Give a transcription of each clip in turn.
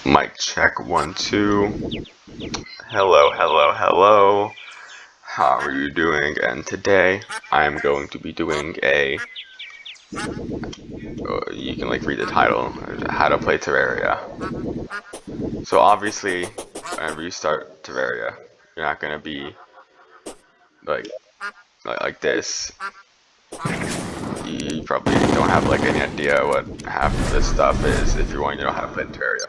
Mic check 1 2. Hello, hello, hello. How are you doing? And today I'm going to be doing a. You can read the title. How to play Terraria. So obviously, whenever you start Terraria, you're not gonna be like like this. You probably don't have any idea what half of this stuff is if you're wanting to know how to play Terraria.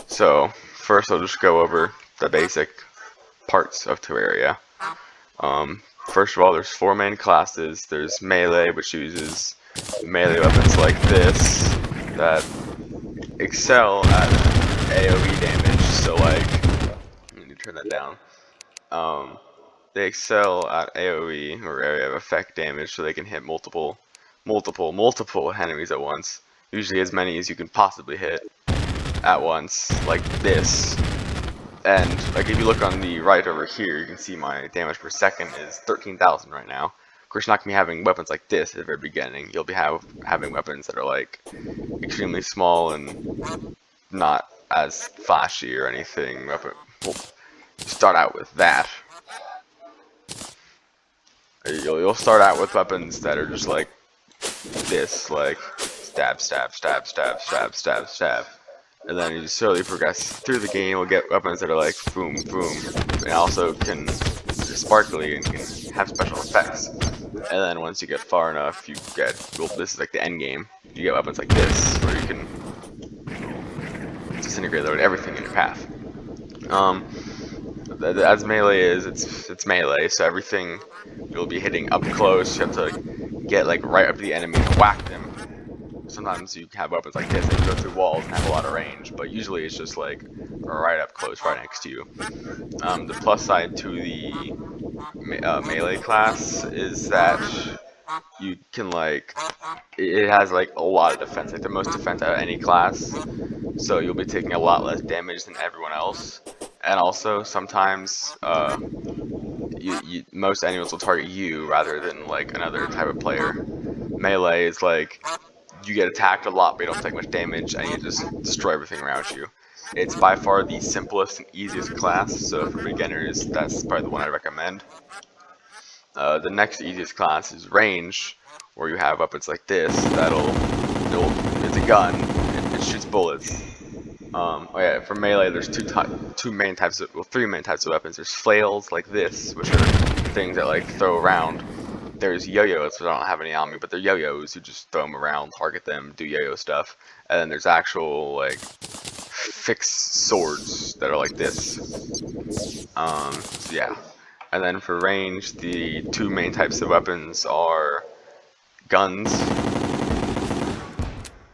So first I'll just go over the basic parts of Terraria. First of all, there's 4 main classes. There's melee, which uses melee weapons like this that excel at AoE damage. So let me turn that down. They excel at AoE or area of effect damage, so they can hit multiple enemies at once. Usually as many as you can possibly hit at once, like this. And if you look on the right over here, you can see my damage per second is 13,000 right now. Of course, you're not gonna be having weapons like this at the very beginning. You'll be having weapons that are extremely small and not as flashy or anything. Well, you start out with that. You'll start out with weapons that are just like this, stab, stab, stab, stab, stab, stab, stab. And then you slowly progress through the game. We'll get weapons that are boom, boom, and also can sparkly and can have special effects. And then once you get far enough, you get, well, this is the end game. You get weapons like this, where you can disintegrate everything in your path. As melee is, it's melee, so everything you'll be hitting up close. You have to get right up to the enemy and whack them. Sometimes you have weapons like this that go through walls and have a lot of range, but usually it's just right up close, right next to you. The plus side to the melee class is that you can it has a lot of defense, the most defense out of any class. So you'll be taking a lot less damage than everyone else. And also sometimes most enemies will target you rather than another type of player. Melee is you get attacked a lot, but you don't take much damage, and you just destroy everything around you. It's by far the simplest and easiest class, so for beginners, that's probably the one I recommend. The next easiest class is range, where you have weapons like this it's a gun, it shoots bullets. Oh yeah, for melee, there's three main types of weapons. There's flails like this, which are things that throw around. There's yo-yos, which I don't have any on me, but they're yo-yos. You just throw them around, target them, do yo-yo stuff. And then there's actual fixed swords that are like this. So yeah. And then for range, the 2 main types of weapons are guns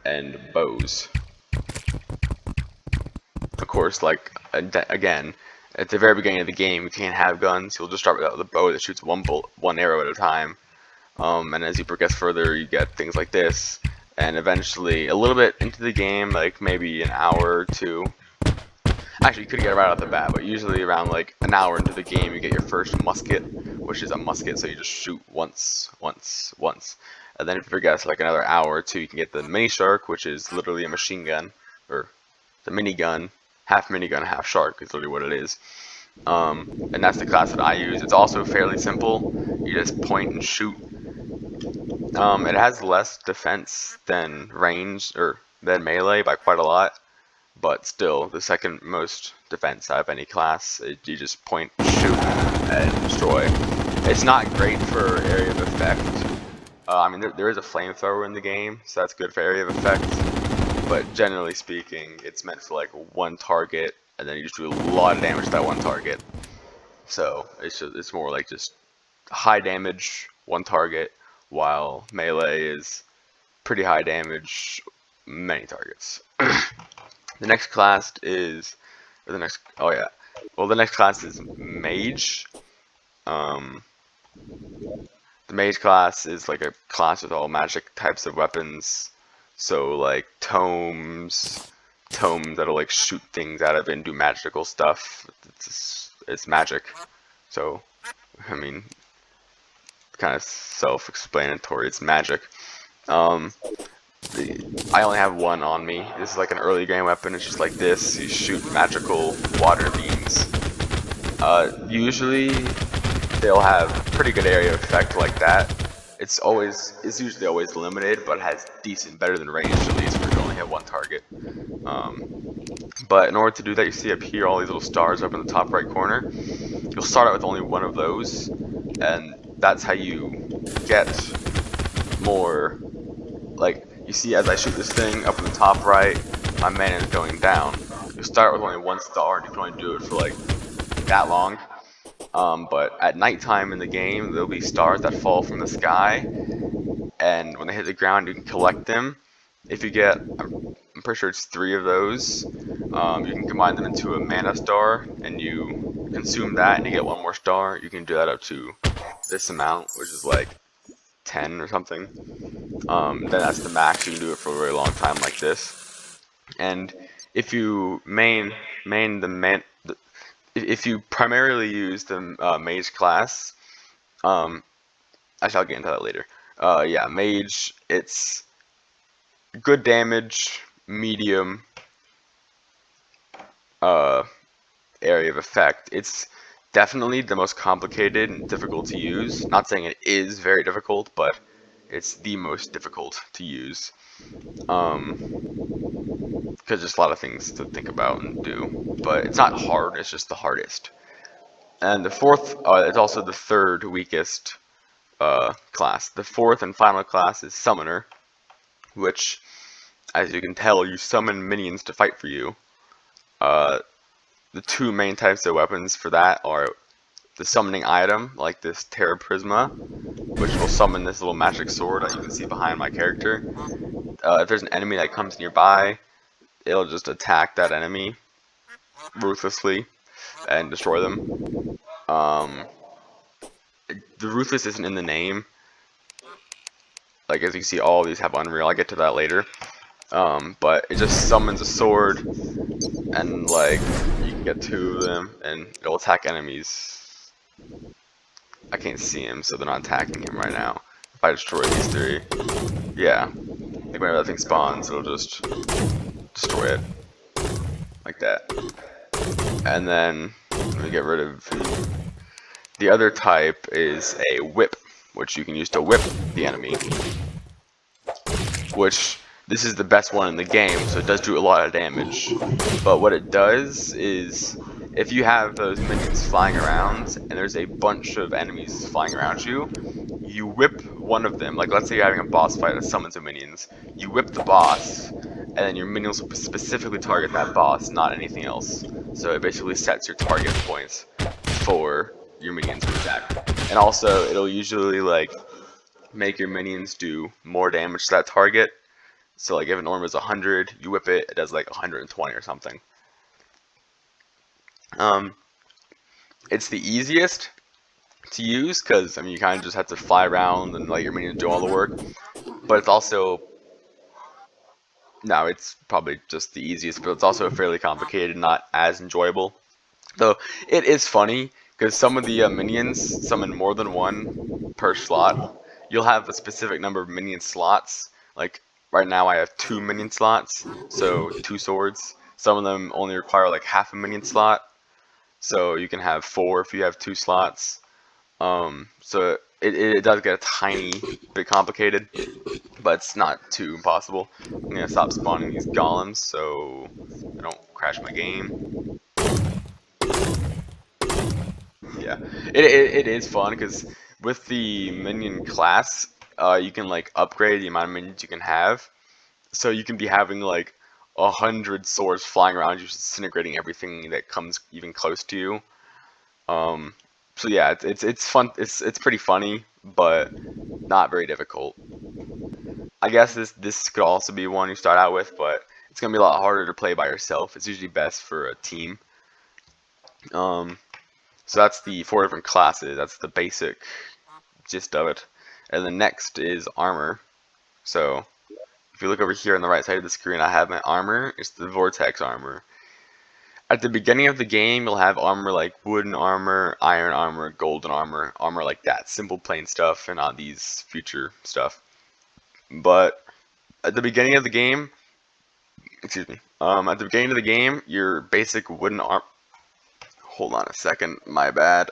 and bows. Of course, again, at the very beginning of the game, you can't have guns. You'll just start with a bow that shoots one arrow at a time. And as you progress further, you get things like this. And eventually, a little bit into the game, maybe an hour or 2. Actually, you could get it right off the bat, but usually around an hour into the game, you get your first musket, which is a musket, so you just shoot once. And then if you progress another hour or 2, you can get the mini shark, which is literally a machine gun, or the minigun. Half minigun, half shark is literally what it is. And that's the class that I use. It's also fairly simple. You just point and shoot. It has less defense than range, or than melee by quite a lot, but still the second most defense out of any class. You just point, shoot, and destroy. It's not great for area of effect. I mean, there is a flamethrower in the game, so that's good for area of effect. But generally speaking, it's meant for one target, and then you just do a lot of damage to that one target. So it's more just high damage, one target, while melee is pretty high damage, many targets. The next class is the next class is mage. The mage class is a class with all magic types of weapons. So tomes that'll shoot things out of it and do magical stuff. It's magic. So I mean, kind of self-explanatory. It's magic. I only have one on me. This is like an early game weapon. It's just like this. You shoot magical water beams. Usually they'll have pretty good area effect like that. It's usually always limited, but has decent, better than range at least, where you only have one target. But in order to do that, you see up here all these little stars up in the top right corner. You'll start out with only one of those, and that's how you get more. Like, you see as I shoot this thing up in the top right, my mana is going down. You start with only one star, and you can only do it for like that long. But at nighttime in the game, there'll be stars that fall from the sky, and when they hit the ground, you can collect them. If you get, I'm pretty sure it's 3 of those, you can combine them into a mana star, and you consume that, and you get 1 more star. You can do that up to this amount, which is like 10 or something. Then that's the max. You can do it for a very long time like this. And if you if you primarily use the mage class, I shall get into that later. Yeah, mage, it's good damage, medium area of effect. It's definitely the most complicated and difficult to use. Not saying it is very difficult, but it's the most difficult to use. Because there's a lot of things to think about and do. But it's not hard, it's just the hardest. And the fourth, it's also the third weakest class. The fourth and final class is Summoner, which, as you can tell, you summon minions to fight for you. The 2 main types of weapons for that are the summoning item, like this Terra Prisma, which will summon this little magic sword that you can see behind my character. If there's an enemy that comes nearby, it'll just attack that enemy ruthlessly and destroy them. The ruthless isn't in the name. Like, as you can see, all of these have Unreal. I'll get to that later. But it just summons a sword, and like you can get 2 of them, and it'll attack enemies. I can't see him, so they're not attacking him right now. If I destroy these 3, yeah, like whenever that thing spawns, it'll just destroy it like that. And then let me get rid of the other type is a whip, which you can use to whip the enemy. Which, this is the best one in the game, so it does do a lot of damage. But what it does is, if you have those minions flying around, and there's a bunch of enemies flying around you, you whip one of them. Like, let's say you're having a boss fight that summons some minions. You whip the boss, and then your minions will specifically target that boss, not anything else. So it basically sets your target points for your minions to attack. And also, it'll usually, like, make your minions do more damage to that target. So like if an orb is 100, you whip it, it does like 120 or something. It's the easiest to use because, I mean, you kind of just have to fly around and let your minions do all the work. But it's also, no, it's probably just the easiest, but it's also fairly complicated, not as enjoyable. Though it is funny because some of the minions summon more than 1 per slot. You'll have a specific number of minion slots. Like right now I have 2 minion slots, so 2 swords. Some of them only require like half a minion slot, so you can have 4 if you have 2 slots. So it does get a tiny bit complicated, but it's not too impossible. I'm gonna stop spawning these golems so I don't crash my game. Yeah, it is fun because with the minion class, you can like upgrade the amount of minions you can have. So you can be having like 100 swords flying around you, disintegrating everything that comes even close to you. So yeah, it's fun. It's pretty funny, but not very difficult. I guess this could also be one you start out with, but it's gonna be a lot harder to play by yourself. It's usually best for a team. So that's the 4 different classes. That's the basic gist of it. And the next is armor. So if you look over here on the right side of the screen, I have my armor. It's the vortex armor. At the beginning of the game, you'll have armor like wooden armor, iron armor, golden armor, like that. Simple plain stuff and not these future stuff. But At the beginning of the game, excuse me. At the beginning of the game, your basic wooden arm. Hold on a second, my bad.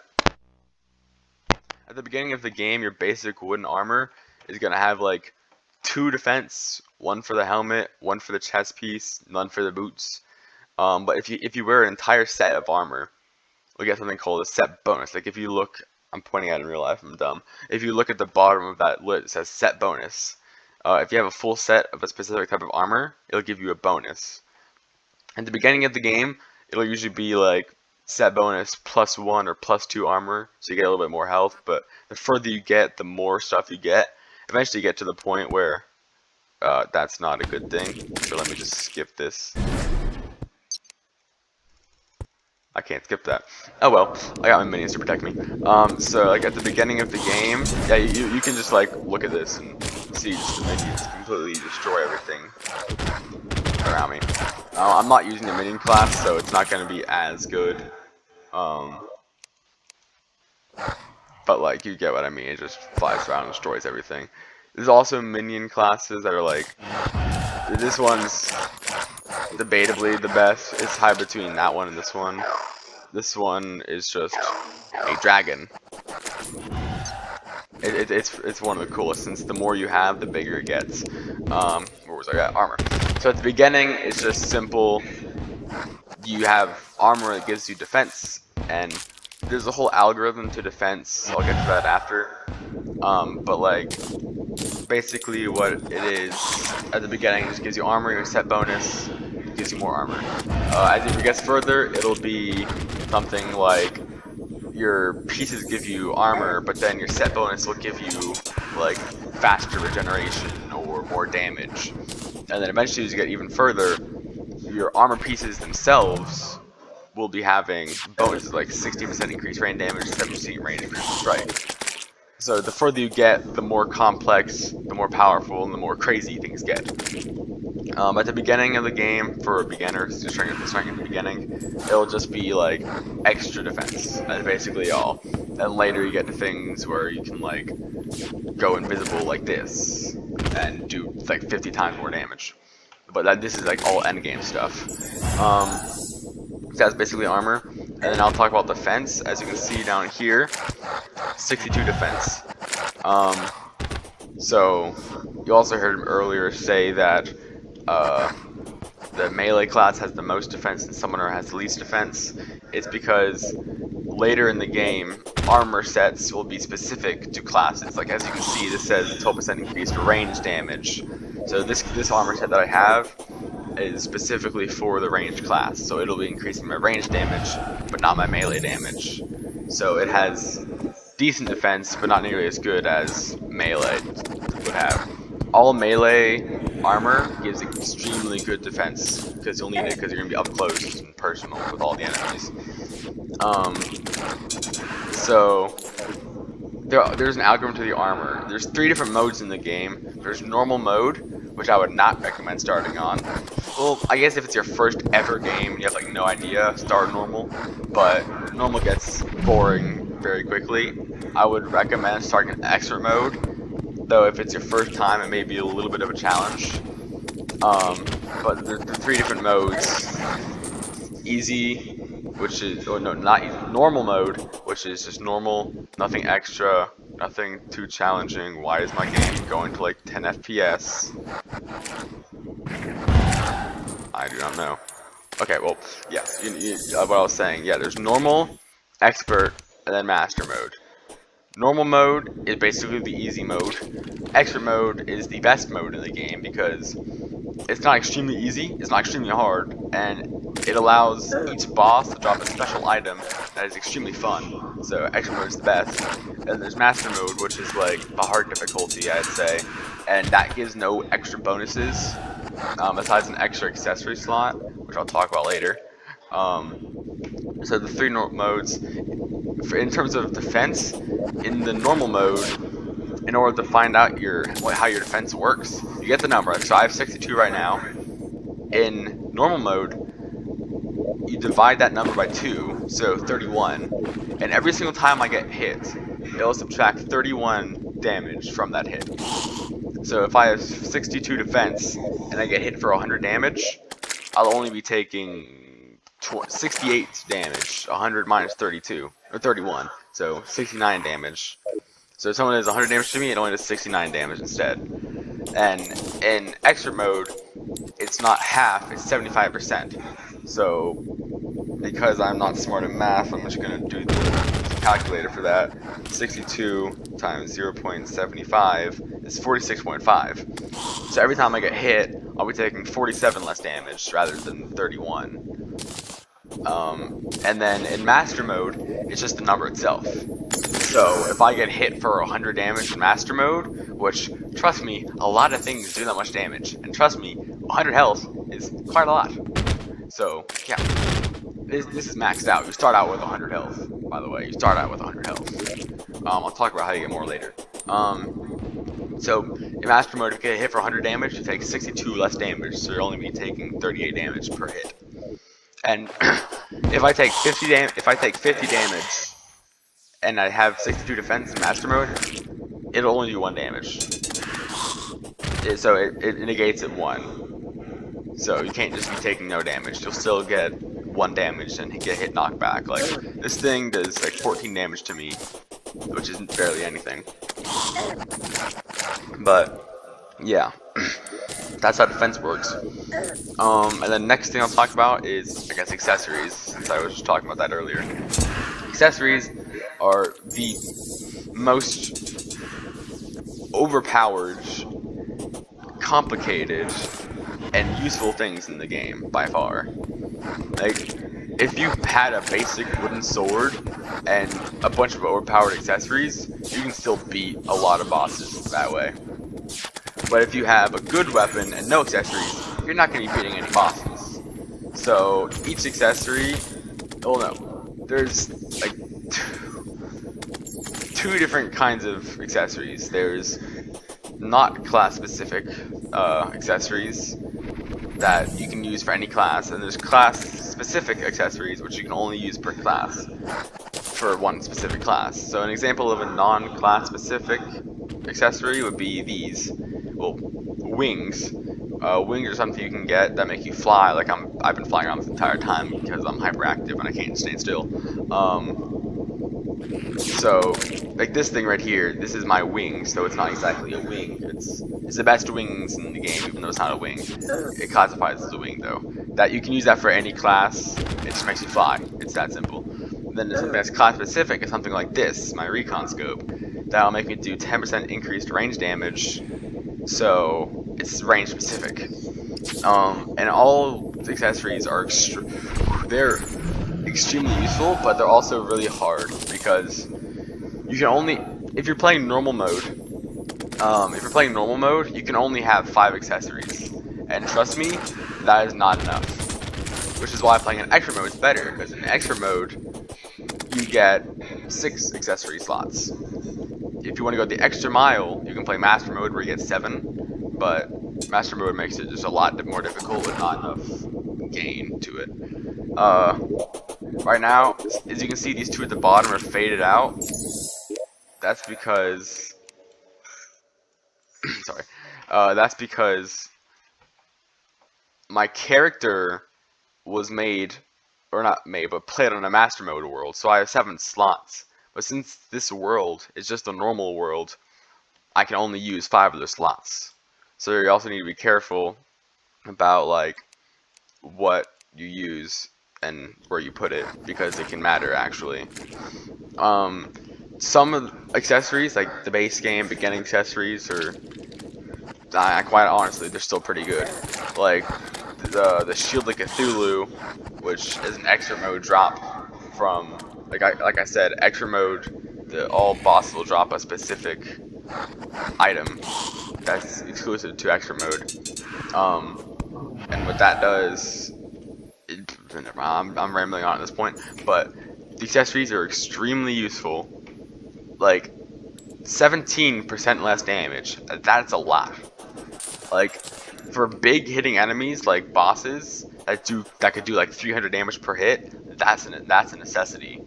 At the beginning of the game, your basic wooden armor is gonna have like 2 defense, 1 for the helmet, 1 for the chest piece, none for the boots. But if you wear an entire set of armor, we get something called a set bonus. Like if you look, I'm pointing at it in real life, I'm dumb. If you look at the bottom of that lid, it says set bonus. If you have a full set of a specific type of armor, it'll give you a bonus. At the beginning of the game, it'll usually be like set bonus +1 or +2 armor, so you get a little bit more health. But the further you get, the more stuff you get. Eventually, you get to the point where that's not a good thing. So let me just skip this. I can't skip that. Oh well, I got my minions to protect me. So like at the beginning of the game, yeah, you can just like look at this and see just the minions completely destroy everything around me. I'm not using a minion class, so it's not going to be as good. But like you get what I mean. It just flies around and destroys everything. There's also minion classes that are like, this one's debatably the best. It's high between that one and this one. This one is just a dragon. It's one of the coolest, since the more you have, the bigger it gets. Where was I at? Armor. So at the beginning, it's just simple. You have armor that gives you defense, and there's a whole algorithm to defense. I'll get to that after. But like, basically what it is, at the beginning, it just gives you armor, your set bonus, it gives you more armor. As it progresses further, it'll be something like your pieces give you armor, but then your set bonus will give you like faster regeneration or more damage. And then eventually, as you get even further, your armor pieces themselves will be having bonuses like 60% increased rain damage, 70% range increase strike. So the further you get, the more complex, the more powerful, and the more crazy things get. At the beginning of the game, for beginners, just starting at the beginning, it'll just be like extra defense. That's basically all. And later you get to things where you can like go invisible like this and do like 50 times more damage. But this is like all endgame stuff. So that's basically armor. And then I'll talk about defense. As you can see down here, 62 defense. So you also heard him earlier say that the melee class has the most defense and summoner has the least defense. It's because later in the game, armor sets will be specific to classes. Like as you can see, this says 12% increased range damage. So this armor set that I have is specifically for the range class, so it'll be increasing my range damage, but not my melee damage. So it has decent defense, but not nearly as good as melee would have. All melee armor gives extremely good defense, because you'll need it because you're going to be up close and personal with all the enemies. So there's an algorithm to the armor. There's 3 different modes in the game. There's normal mode, which I would not recommend starting on. Well, I guess if it's your first ever game and you have like no idea, start normal. But normal gets boring very quickly. I would recommend starting in expert mode, though if it's your first time, it may be a little bit of a challenge. But there's 3 different modes. Easy, which is, oh no, not easy. Normal mode, which is just normal, nothing extra, nothing too challenging. Why is my game going to like 10 FPS? I do not know. Okay, well, yeah, what I was saying, yeah, there's normal, expert, and then master mode. Normal mode is basically the easy mode. Expert mode is the best mode in the game because it's not extremely easy, it's not extremely hard, and it allows each boss to drop a special item that is extremely fun. So expert mode is the best. And there's master mode, which is like the hard difficulty, I'd say, and that gives no extra bonuses besides an extra accessory slot, which I'll talk about later. So the 3 modes. In terms of defense, in the normal mode, in order to find out how your defense works, you get the number. So I have 62 right now. In normal mode, you divide that number by 2, so 31, and every single time I get hit, it'll subtract 31 damage from that hit. So if I have 62 defense and I get hit for 100 damage, I'll only be taking 68 damage. 100 minus 32 or 31, so 69 damage. So if someone does 100 damage to me, it only does 69 damage instead. And in expert mode, it's not half, it's 75%. So because I'm not smart at math, I'm just going to do the calculator for that. 62 times 0.75 is 46.5. So every time I get hit, I'll be taking 47 less damage rather than 31. And then in master mode, it's just the number itself. So if I get hit for 100 damage in master mode, which, trust me, a lot of things do that much damage. And trust me, 100 health is quite a lot. So, yeah. This is maxed out. You start out with 100 health, by the way. You start out with 100 health. I'll talk about how you get more later. So, in Master Mode, if you get hit for 100 damage, you take 62 less damage, so you're only be taking 38 damage per hit. And if I take 50 damage, and I have 62 defense in Master Mode, it'll only do 1 damage. So it negates it 1. So you can't just be taking no damage. You'll still get 1 damage and get hit knockback. Like, this thing does like 14 damage to me, which isn't barely anything. But yeah, that's how defense works. And then next thing I'll talk about is, I guess, accessories, since I was just talking about that earlier. Accessories are the most overpowered, complicated, and useful things in the game by far. Like, if you had a basic wooden sword and a bunch of overpowered accessories, you can still beat a lot of bosses that way. But if you have a good weapon and no accessories, you're not going to be beating any bosses. So each accessory, oh no, there's like two different kinds of accessories. There's not class specific accessories that you can use for any class, and there's class specific accessories which you can only use per class for one specific class. So an example of a non-class specific accessory would be these. Well, wings. Wings are something you can get that make you fly. Like I've been flying around this entire time because I'm hyperactive and I can't stay still. So like this thing right here, this is my wing. So it's not exactly a wing. It's the best wings in the game, even though it's not a wing. It classifies as a wing though. That you can use that for any class. It just makes you fly. It's that simple. Then there's something that's class specific. Is something like this, my recon scope. That'll make me do 10% increased range damage. So it's range specific. And all the accessories are they're extremely useful, but they're also really hard because you can only, if you're playing normal mode, you can only have 5 accessories, and trust me, that is not enough. Which is why playing in extra mode is better, because in extra mode you get 6 accessory slots. If you want to go the extra mile, you can play master mode where you get 7, but master mode makes it just a lot more difficult with not enough gain to it. Right now, as you can see, these two at the bottom are faded out. That's because sorry. That's because my character was made, or not made, but played on a master mode world, so I have 7 slots. But since this world is just a normal world, I can only use 5 of the slots. So you also need to be careful about like what you use and where you put it, because it can matter actually. Some of the accessories, like the base game beginning accessories, or quite honestly, they're still pretty good. Like the Shield of Cthulhu, which is an extra mode drop from, like I said, extra mode. All bosses will drop a specific item that's exclusive to extra mode. And what that does, I'm rambling on at this point, but the accessories are extremely useful. Like 17% less damage. That's a lot. Like for big hitting enemies like bosses that could do like 300 damage per hit, that's a necessity.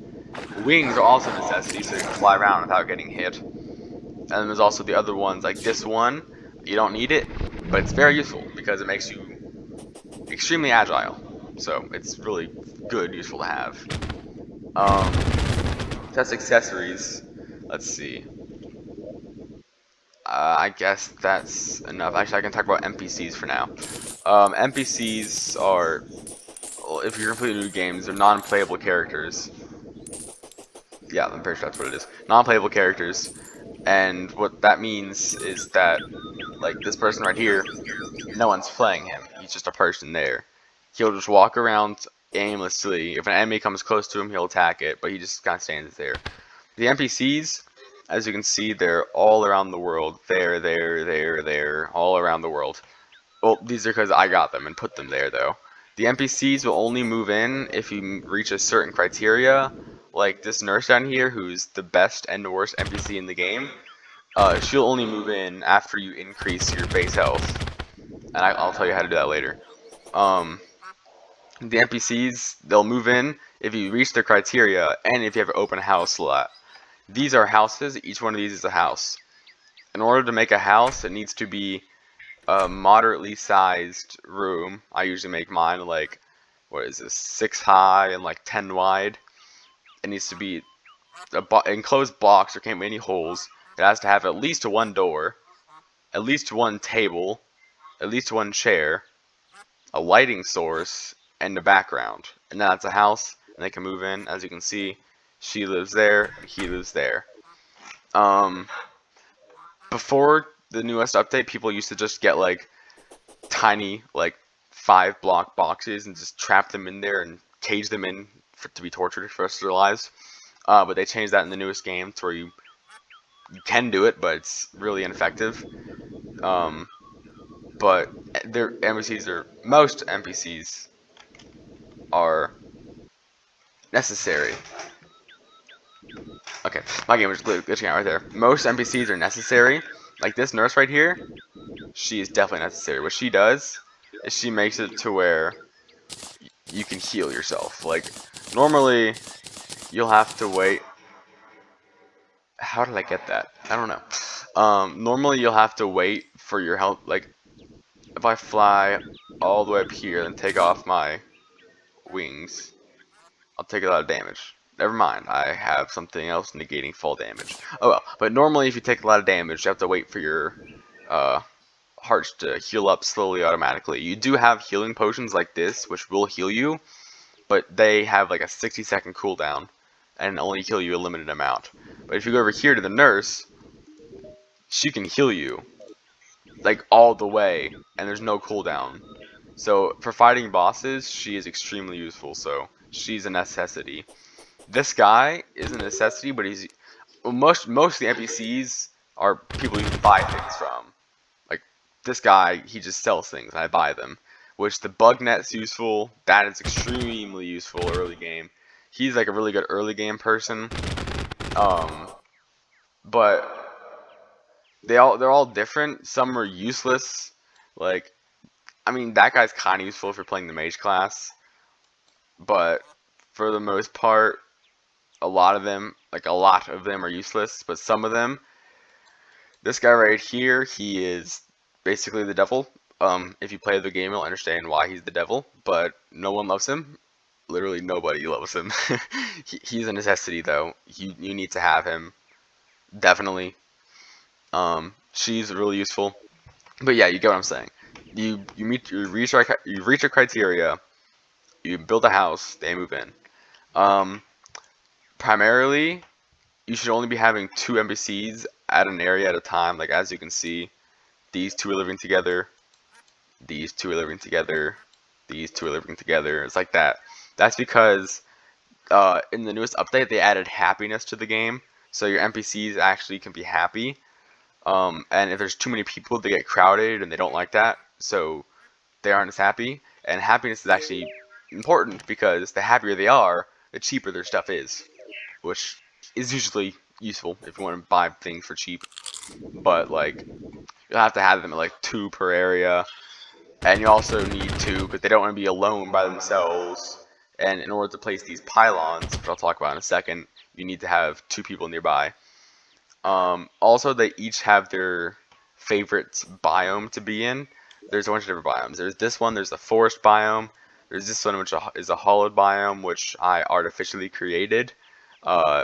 Wings are also a necessity, so you can fly around without getting hit. And then there's also the other ones, like this one. You don't need it, but it's very useful because it makes you extremely agile. So it's really good, useful to have. Test accessories. Let's see. I guess that's enough. Actually, I can talk about NPCs for now. NPCs are, well, if you're completely new games, they're non-playable characters. Yeah, I'm pretty sure that's what it is. Non-playable characters, and what that means is that, like, this person right here, no one's playing him. He's just a person there. He'll just walk around aimlessly. If an enemy comes close to him, he'll attack it, but he just kind of stands there. The NPCs, as you can see, they're all around the world. There, all around the world. Well, these are because I got them and put them there, though. The NPCs will only move in if you reach a certain criteria, like this nurse down here, who's the best and worst NPC in the game. She'll only move in after you increase your base health, and I'll tell you how to do that later. Um, the NPCs, they'll move in if you reach their criteria and if you have an open house slot. These are houses. Each one of these is a house. In order to make a house, it needs to be a moderately sized room. I usually make mine like, what is this, 6 high and like 10 wide. It needs to be a enclosed box. There can't be any holes. It has to have at least one door, at least one table, at least one chair, a lighting source, and a background. And that's a house, and they can move in. As you can see, she lives there, he lives there. Um, Before the newest update, people used to just get like tiny, like 5 block boxes and just trap them in there and cage them in to be tortured for the rest of their lives. But they changed that in the newest game to where you can do it, but it's really ineffective. Um, but their NPCs are most NPCs are necessary. Okay, my game was glitching out right there. Most NPCs are necessary. Like this nurse right here, she is definitely necessary. What she does is she makes it to where you can heal yourself. Like, normally, you'll have to wait. How did I get that? I don't know. Normally, you'll have to wait for your health. Like, if I fly all the way up here and take off my wings, I'll take a lot of damage. Never mind, I have something else negating fall damage. Oh well, but normally if you take a lot of damage, you have to wait for your uh, hearts to heal up slowly automatically. You do have healing potions like this, which will heal you, but they have like a 60-second cooldown and only heal you a limited amount. But if you go over here to the nurse, she can heal you like all the way, and there's no cooldown. So for fighting bosses, she is extremely useful. So she's a necessity. This guy is a necessity, but he's most of the NPCs are people you can buy things from. Like this guy, he just sells things, and I buy them. Which the bug net's useful. That is extremely useful early game. He's like a really good early game person. Um, but they're all different. Some are useless. Like, I mean, that guy's kind of useful if you're playing the mage class, but for the most part, a lot of them are useless. But some of them, this guy right here, he is basically the devil. If you play the game, you'll understand why he's the devil, but no one loves him. Literally nobody loves him. He's a necessity, though. You need to have him, definitely. She's really useful. But yeah, you get what I'm saying. You reach a criteria, you build a house, they move in. Um, Primarily, you should only be having 2 NPCs at an area at a time. Like as you can see, these two are living together, these two are living together, these two are living together. It's like that. That's because in the newest update they added happiness to the game, so your NPCs actually can be happy. And if there's too many people, they get crowded, and they don't like that, so they aren't as happy. And happiness is actually important because the happier they are, the cheaper their stuff is, which is usually useful if you want to buy things for cheap. But like, you'll have to have them at like 2 per area, and you also need to, because they don't want to be alone by themselves. And in order to place these pylons, which I'll talk about in a second, you need to have 2 people nearby. Also, they each have their favorite biome to be in. There's a bunch of different biomes. There's this one. There's the forest biome. There's this one, which is a hollowed biome, which I artificially created,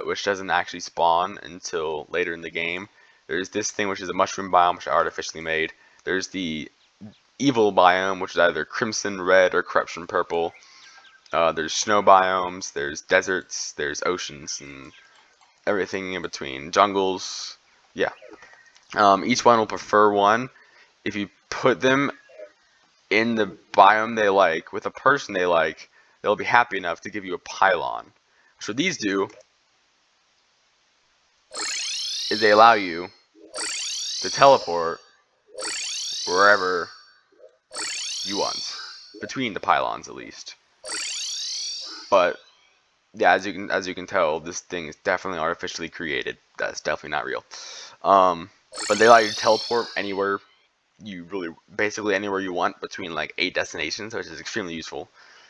which doesn't actually spawn until later in the game. There's this thing, which is a mushroom biome, which I artificially made. There's the evil biome, which is either crimson red or corruption purple. There's snow biomes. There's deserts. There's oceans and everything in between. Jungles. Yeah. Each one will prefer one. If you put them in the biome they like with a person they like, they'll be happy enough to give you a pylon. So what these do is they allow you to teleport wherever you want, between the pylons at least. But yeah, as you can tell, this thing is definitely artificially created. That's definitely not real. But they allow you to teleport anywhere basically anywhere you want between like 8 destinations, which is extremely useful.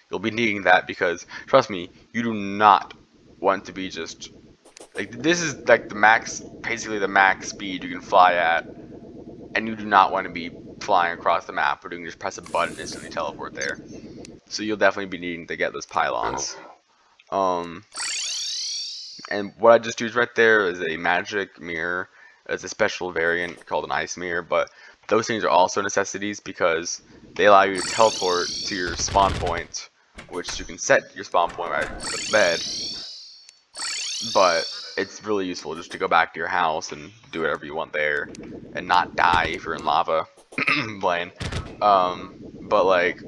You'll be needing that because, trust me, you do not want to be just like, this is like basically the max speed you can fly at, and you do not want to be flying across the map where you can just press a button and instantly teleport there. So you'll definitely be needing to get those pylons. And what I just used right there is a magic mirror. It's a special variant called an ice mirror, but those things are also necessities because they allow you to teleport to your spawn point, which you can set your spawn point right with the bed. But it's really useful just to go back to your house and do whatever you want there and not die if you're in lava playing. But like,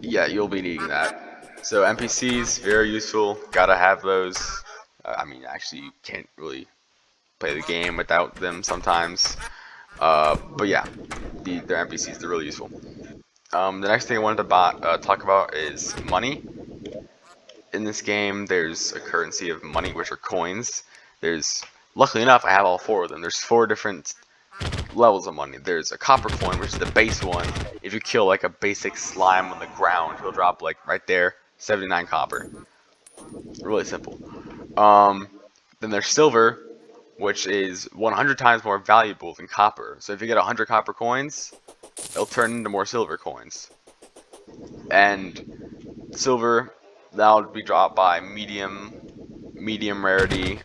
yeah, you'll be needing that. So NPCs, very useful. Gotta have those. I mean, actually, you can't really play the game without them sometimes. But yeah, they're NPCs. They're really useful. The next thing I wanted to talk about is money. In this game, there's a currency of money, which are coins. Luckily enough, I have all 4 of them. There's 4 different levels of money. There's a copper coin, which is the base one. If you kill like a basic slime on the ground, he'll drop like right there, 79 copper. Really simple. Then there's silver, which is 100 times more valuable than copper. So if you get 100 copper coins, it'll turn into more silver coins. And silver, that'll be dropped by medium rarity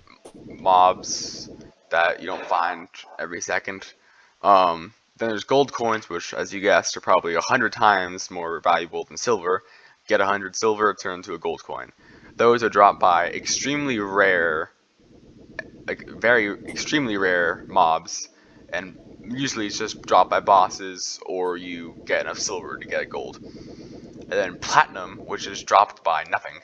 mobs that you don't find every second. Then there's gold coins, which, as you guessed, are probably 100 times more valuable than silver. Get 100 silver, turn into a gold coin. Those are dropped by extremely rare, like very extremely rare mobs, and usually it's just dropped by bosses, or you get enough silver to get a gold. And then platinum, which is dropped by nothing.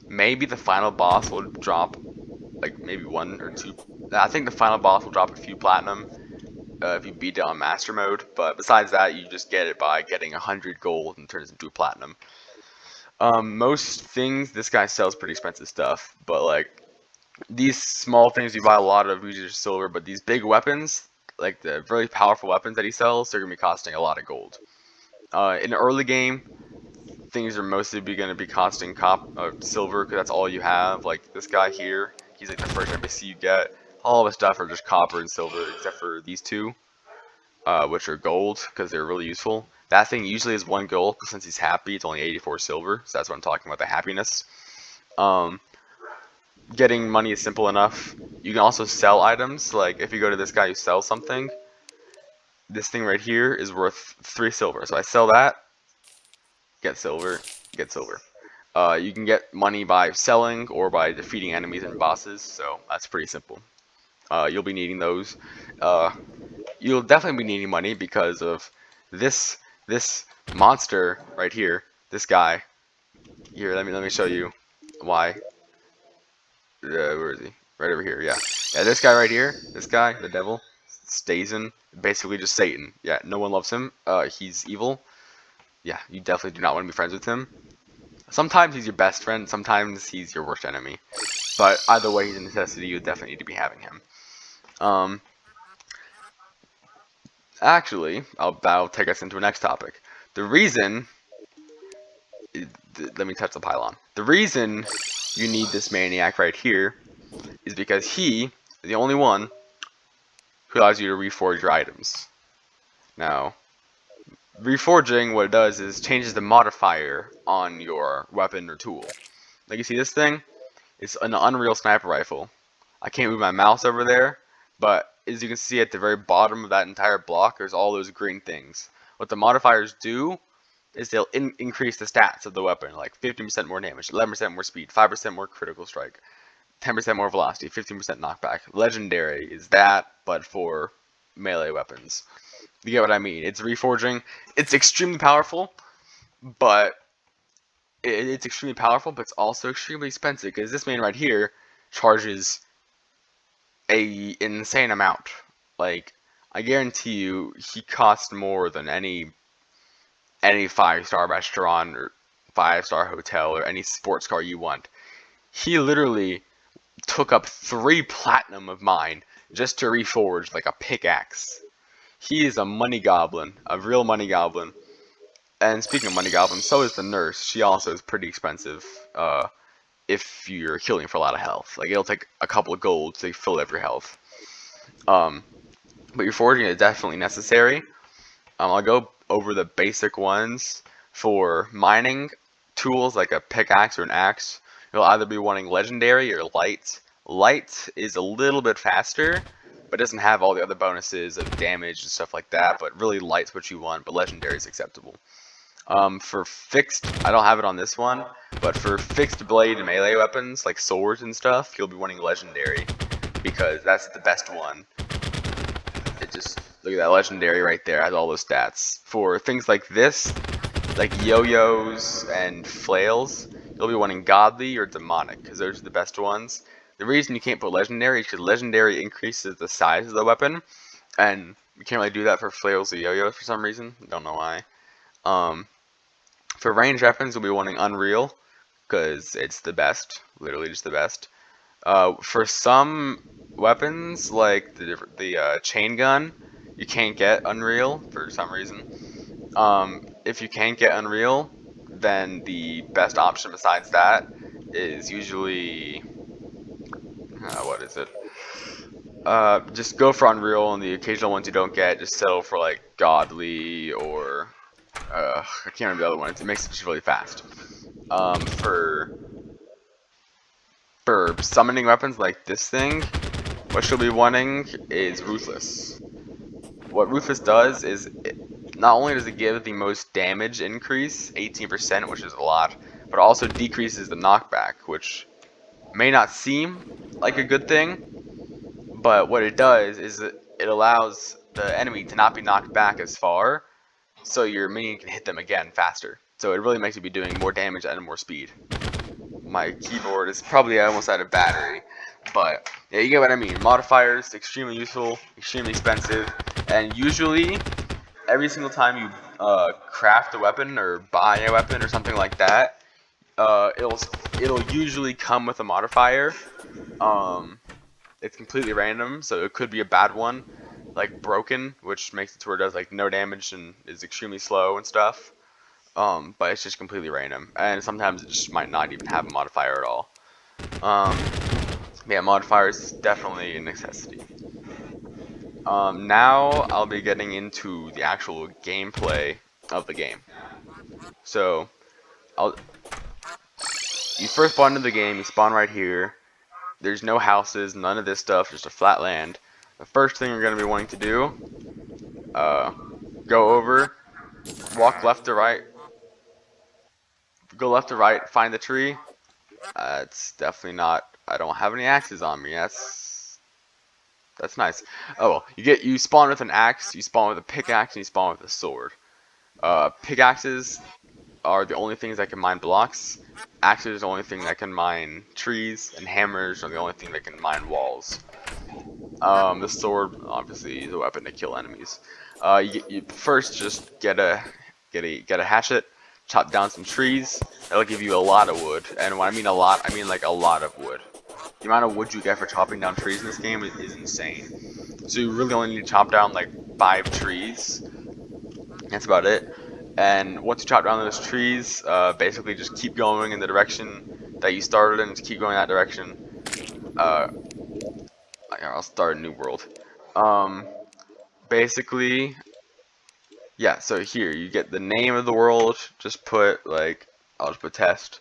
Maybe the final boss will drop like maybe 1 or 2. I think the final boss will drop a few platinum if you beat it on master mode, but besides that, you just get it by getting 100 gold and turns into a platinum. Most things, this guy sells pretty expensive stuff, but like these small things you buy a lot of, usually just silver, but these big weapons, like the really powerful weapons that he sells, they're gonna be costing a lot of gold. In the early game, things are mostly going to be costing silver, because that's all you have. Like this guy here, he's like the first NPC you get. All of his stuff are just copper and silver, except for these 2, which are gold, because they're really useful. That thing usually is 1 gold, but since he's happy, it's only 84 silver, so that's what I'm talking about, the happiness. Getting money is simple enough. You can also sell items, like if you go to this guy who sells something, this thing right here is worth 3 silver, so I sell that, get silver, get silver. You can get money by selling or by defeating enemies and bosses, so that's pretty simple. You'll be needing those. You'll definitely be needing money because of this monster right here. This guy. Here, let me show you why. Where is he? Right over here. Yeah. Yeah. This guy right here. This guy, the devil, Stazen, basically just Satan. Yeah. No one loves him. He's evil. Yeah. You definitely do not want to be friends with him. Sometimes he's your best friend, sometimes he's your worst enemy. But either way, he's a necessity. You definitely need to be having him. Actually, that'll take us into the next topic. The reason, let me touch the pylon. The reason you need this maniac right here is because he the only one who allows you to reforge your items. Now, reforging, what it does is changes the modifier on your weapon or tool. Like you see this thing? It's an Unreal Sniper Rifle. I can't move my mouse over there, but as you can see at the very bottom of that entire block, there's all those green things. What the modifiers do is they'll increase the stats of the weapon, like 15% more damage, 11% more speed, 5% more critical strike, 10% more velocity, 15% knockback. Legendary is that, but for melee weapons. You get what I mean? It's reforging. It's extremely powerful, but it's also extremely expensive because this man right here charges a insane amount. Like, I guarantee you, he costs more than any 5-star restaurant or 5-star hotel or any sports car you want. He literally took up 3 platinum of mine just to reforge like a pickaxe. He is a money goblin, a real money goblin. And speaking of money goblins, so is the nurse. She also is pretty expensive. If you're healing for a lot of health, like it'll take a couple of gold to fill every health. But your forging is definitely necessary. I'll go over the basic ones for mining tools like a pickaxe or an axe. You'll either be wanting legendary or light. Light is a little bit faster, but doesn't have all the other bonuses of damage and stuff like that. But really, light's what you want, but legendary is acceptable. For fixed, I don't have it on this one, but for fixed blade and melee weapons like swords and stuff, you'll be wanting legendary because that's the best one. It just, look at that legendary right there, has all those stats. For things like this, like yo-yos and flails, you'll be wanting godly or demonic because those are the best ones. The reason you can't put legendary is because legendary increases the size of the weapon, and you can't really do that for flails or yo-yos for some reason. Don't know why. For ranged weapons, you'll be wanting Unreal, because it's the best, literally just the best. For some weapons, like the chain gun, you can't get Unreal for some reason. If you can't get Unreal, then the best option besides that is usually, what is it? Just go for Unreal, and the occasional ones you don't get, just settle for like Godly or I can't remember the other one. It makes it just really fast. For summoning weapons like this thing, what you'll be wanting is Ruthless. What Ruthless does is, not only does it give the most damage increase, 18%, which is a lot, but also decreases the knockback, which may not seem like a good thing, but what it does is it allows the enemy to not be knocked back as far, so your minion can hit them again faster. So it really makes you be doing more damage and more speed. My keyboard is probably almost out of battery, but yeah, you get what I mean. Modifiers, extremely useful, extremely expensive, and usually every single time you craft a weapon or buy a weapon or something like that, it'll usually come with a modifier. It's completely random, so it could be a bad one, like broken, which makes it to where it does like no damage and is extremely slow and stuff. But it's just completely random, and sometimes it just might not even have a modifier at all. Yeah, modifiers is definitely a necessity. Now I'll be getting into the actual gameplay of the game. So, you first spawn into the game, you spawn right here. There's no houses, none of this stuff, just a flat land. The first thing you're going to be wanting to do, go over, walk left to right, go left to right, find the tree. It's definitely not, I don't have any axes on me, that's nice. Oh well, you spawn with an axe, you spawn with a pickaxe, and you spawn with a sword. Pickaxes are the only things that can mine blocks. Axes are the only thing that can mine trees, and hammers are the only thing that can mine walls. The sword obviously is a weapon to kill enemies. You first just get a hatchet, chop down some trees. That'll give you a lot of wood, and when I mean a lot, I mean like a lot of wood. The amount of wood you get for chopping down trees in this game is insane. So you really only need to chop down like 5 trees. That's about it. And once you chop down those trees, basically just keep going in the direction that you started in. Just keep going that direction. I'll start a new world. Um, Basically, yeah. So here you get the name of the world. Just put like I'll just put test.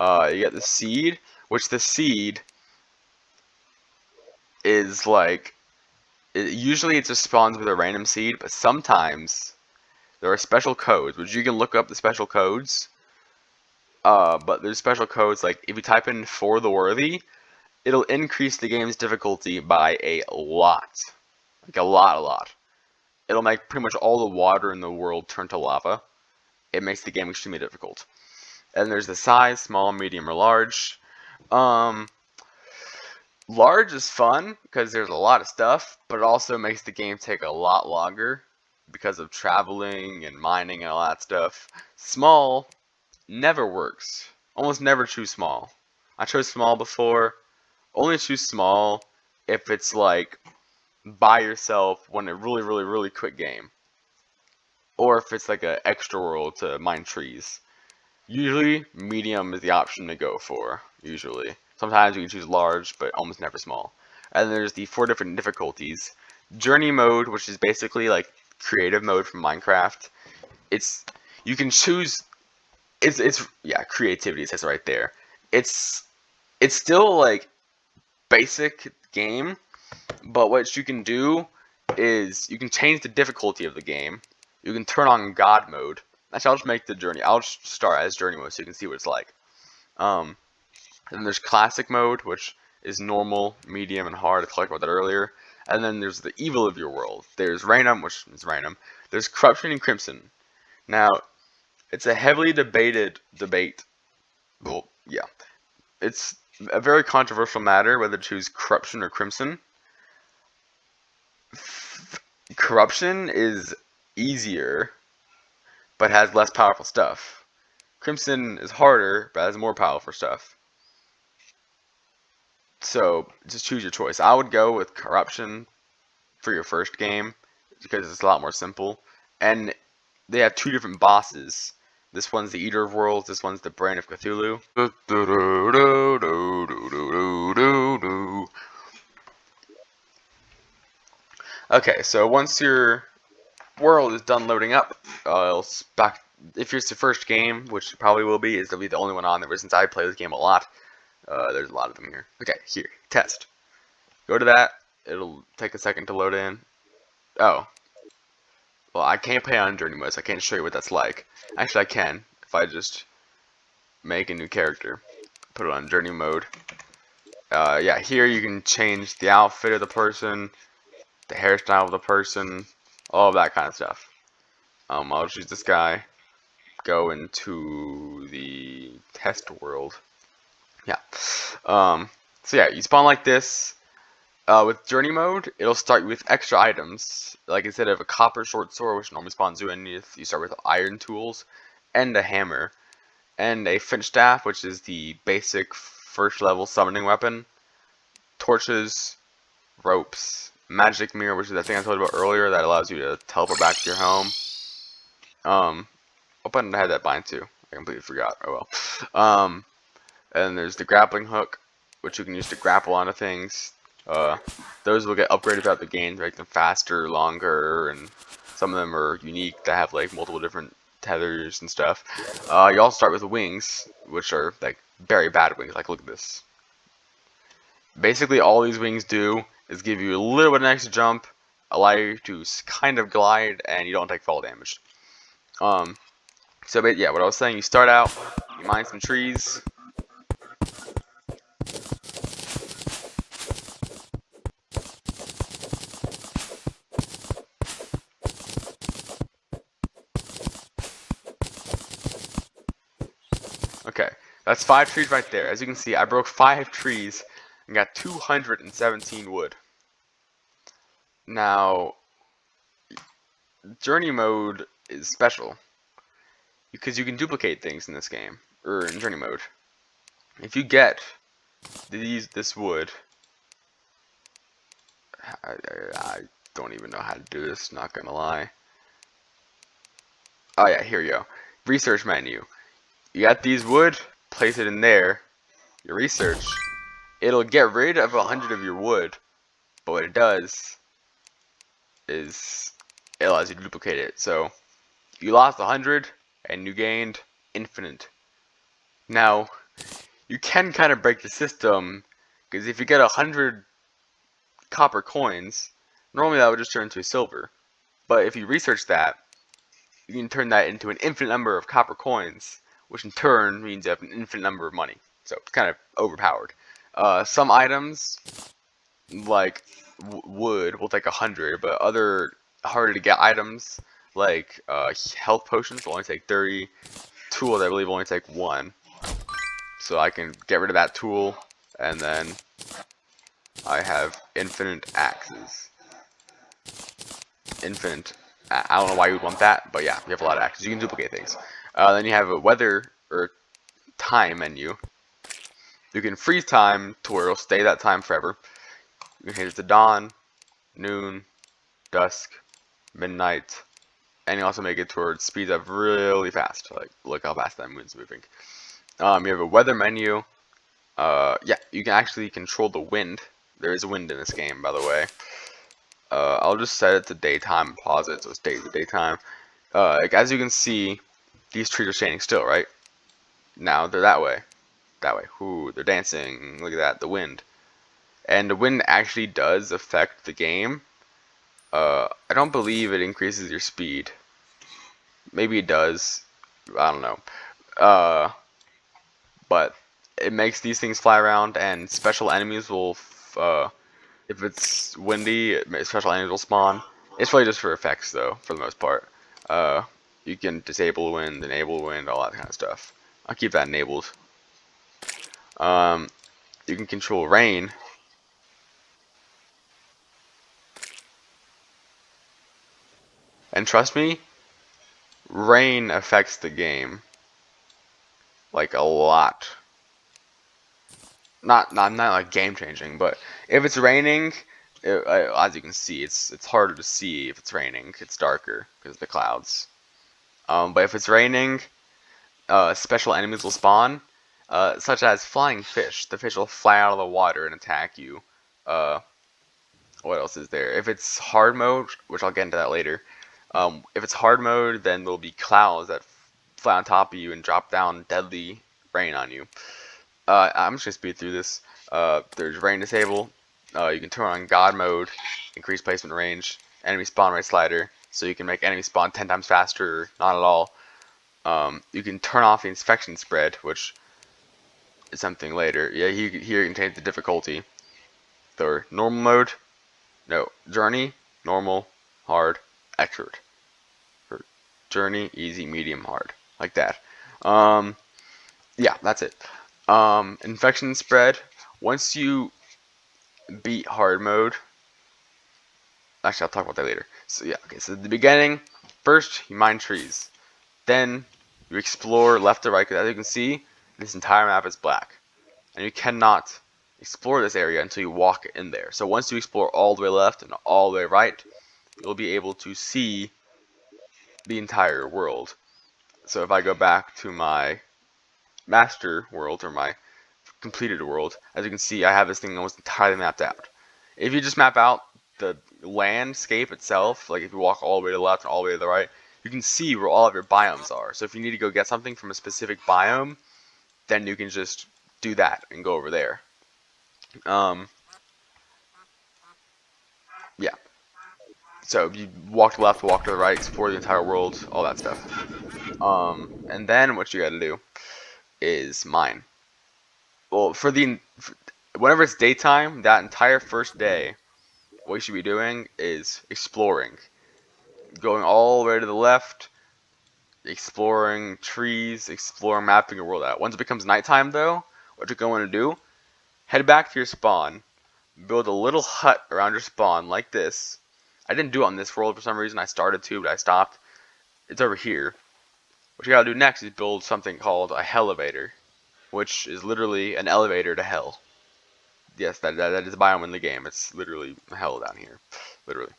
You get the seed, which the seed is like usually it just spawns with a random seed, but sometimes there are special codes, which you can look up the special codes. But there's special codes like if you type in for the worthy, it'll increase the game's difficulty by a lot, like a lot. It'll make pretty much all the water in the world turn to lava. It makes the game extremely difficult. And there's the size, small, medium, or large. Um, Large is fun because there's a lot of stuff, but it also makes the game take a lot longer because of traveling and mining and all that stuff. Small never works. Almost never choose small. I chose small before. Only choose small if it's like by yourself when a really quick game. Or if it's like an extra world to mine trees. Usually, medium is the option to go for, usually. Sometimes you can choose large, but almost never small. And there's the 4 different difficulties. Journey mode, which is basically like creative mode from Minecraft. You can choose it's yeah, creativity, it says right there. It's still like basic game, but what you can do is you can change the difficulty of the game. You can turn on God mode. Actually, I'll just make the journey. I'll just start as journey mode so you can see what it's like. And then there's classic mode, which is normal, medium, and hard. I talked about that earlier. And then there's the evil of your world. There's random, which is random. There's corruption and crimson. Now, it's a heavily debated debate. Well, yeah. It's a very controversial matter whether to choose corruption or crimson. Corruption is easier, but has less powerful stuff. Crimson is harder, but has more powerful stuff. So just choose your choice. I would go with corruption for your first game because it's a lot more simple. And they have 2 different bosses. This one's the Eater of Worlds, this one's the Brain of Cthulhu. Okay, so once your world is done loading up, if it's your first game, which it probably will be, it'll be the only one on there, since I play this game a lot. There's a lot of them here. Okay, here, test. Go to that. It'll take a second to load in. Oh. Well, I can't play on journey mode, so I can't show you what that's like. Actually, I can, if I just make a new character. Put it on journey mode. Yeah, here you can change the outfit of the person, the hairstyle of the person, all of that kind of stuff. I'll choose this guy. Go into the test world. Yeah. So yeah, you spawn like this. With journey mode, it'll start you with extra items. Like instead of a copper short sword, which normally spawns you in, you start with iron tools, and a hammer, and a flint staff, which is the basic first level summoning weapon. Torches, ropes, magic mirror, which is that thing I told you about earlier that allows you to teleport back to your home. Hope I didn't have that bind too. I completely forgot. Oh well. And there's the grappling hook, which you can use to grapple onto things. Those will get upgraded throughout the game to make them faster, longer, and some of them are unique that have like multiple different tethers and stuff. You also start with wings, which are like very bad wings. Like look at this. Basically, all these wings do is give you a little bit of an extra jump, allow you to kind of glide, and you don't take fall damage. So yeah, what I was saying, you start out, you mine some trees. Okay, that's 5 trees right there. As you can see, I broke 5 trees and got 217 wood. Now, journey mode is special because you can duplicate things in this game, or in journey mode. If you get this wood, I don't even know how to do this, not gonna lie. Oh yeah, here you go. Research menu. You got these wood, place it in there, your research. It'll get rid of 100 of your wood, But what it does is it allows you to duplicate it. So you lost 100 and you gained infinite. Now, you can kind of break the system, because if you get 100 copper coins, normally that would just turn into a silver. But if you research that, you can turn that into an infinite number of copper coins, which in turn means you have an infinite number of money. So it's kind of overpowered. Some items, like wood, will take 100, but other harder to get items, like health potions, will only take 30. Tools, I believe, only take 1. So I can get rid of that tool, and then I have infinite axes. Infinite. I don't know why you would want that, but yeah, you have a lot of axes. You can duplicate things. Then you have a weather or time menu. You can freeze time to where it'll stay that time forever. You can change it to dawn, noon, dusk, midnight, and you also make it towards speeds up really fast. Like, look how fast that moon's moving. You have a weather menu. Yeah, you can actually control the wind. There is wind in this game, by the way. I'll just set it to daytime and pause it so it stays at daytime. Like, as you can see, these trees are standing still, right? Now they're that way. That way. Ooh, they're dancing. Look at that, the wind. And the wind actually does affect the game. I don't believe it increases your speed. Maybe it does. I don't know. But it makes these things fly around, and special enemies will, if it's windy, special enemies will spawn. It's really just for effects, though, for the most part. You can disable wind, enable wind, all that kind of stuff. I'll keep that enabled. You can control rain. And trust me, rain affects the game. Like, a lot. Not like game changing, but if it's raining, as you can see, it's harder to see if it's raining. It's darker because of the clouds. But if it's raining, special enemies will spawn, such as flying fish. The fish will fly out of the water and attack you. What else is there? If it's hard mode, which I'll get into that later, if it's hard mode, then there'll be clouds that fly on top of you and drop down deadly rain on you. I'm just gonna speed through this. There's rain disable. You can turn on God mode, increase placement range, enemy spawn rate slider, so you can make enemy spawn 10 times faster, or not at all. You can turn off the inspection spread, which is something later. Yeah, here you can change the difficulty. The normal mode, no, journey, normal, hard, expert. Or journey, easy, medium, hard, like that. Yeah, that's it. Infection spread. Once you beat hard mode, actually I'll talk about that later. So yeah, okay. So at the beginning, first you mine trees, then you explore left to right. Because as you can see, this entire map is black, and you cannot explore this area until you walk in there. So once you explore all the way left and all the way right, you'll be able to see the entire world. So if I go back to my master world or my completed world, as you can see, I have this thing almost entirely mapped out. If you just map out the landscape itself, like if you walk all the way to the left and all the way to the right, you can see where all of your biomes are. So if you need to go get something from a specific biome, then you can just do that and go over there. Yeah. So if you walk to the left, walk to the right, explore the entire world, all that stuff. And then what you gotta do is mine. Well, whenever it's daytime, that entire first day, what you should be doing is exploring, going all the way to the left, exploring trees, exploring, mapping your world out. Once it becomes nighttime, though, what you're going to do, head back to your spawn, build a little hut around your spawn like this. I didn't do it on this world for some reason. I started to, but I stopped. It's over here. What you gotta do next is build something called a elevator, which is literally an elevator to hell. Yes, that is a biome in the game. It's literally hell down here, literally.